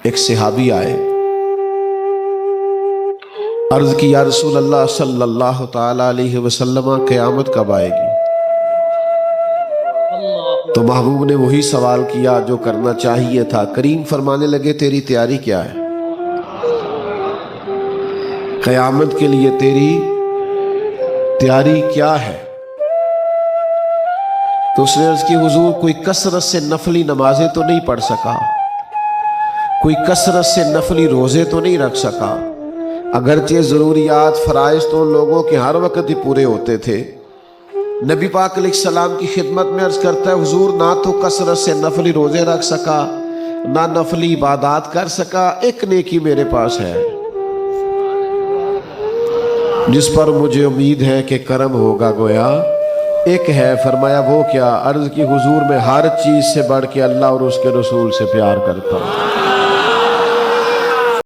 ایک صحابی آئے، عرض کی یا رسول اللہ صلی اللہ تعالیٰ علیہ وسلم قیامت کب آئے گی؟ تو محبوب نے وہی سوال کیا جو کرنا چاہیے تھا۔ کریم فرمانے لگے تیری تیاری کیا ہے؟ قیامت کے لیے تیری تیاری کیا ہے؟ تو اس نے عرض کی حضور کوئی کثرت سے نفلی نمازیں تو نہیں پڑھ سکا، کوئی کثرت سے نفلی روزے تو نہیں رکھ سکا، اگرچہ ضروریات فرائض تو لوگوں کے ہر وقت ہی پورے ہوتے تھے۔ نبی پاک علیہ السلام کی خدمت میں عرض کرتا ہے حضور نہ تو کثرت سے نفلی روزے رکھ سکا، نہ نفلی عبادات کر سکا، ایک نیکی میرے پاس ہے جس پر مجھے امید ہے کہ کرم ہوگا، گویا ایک ہے۔ فرمایا وہ کیا؟ عرض کی حضور میں ہر چیز سے بڑھ کے اللہ اور اس کے رسول سے پیار کرتا ہوں۔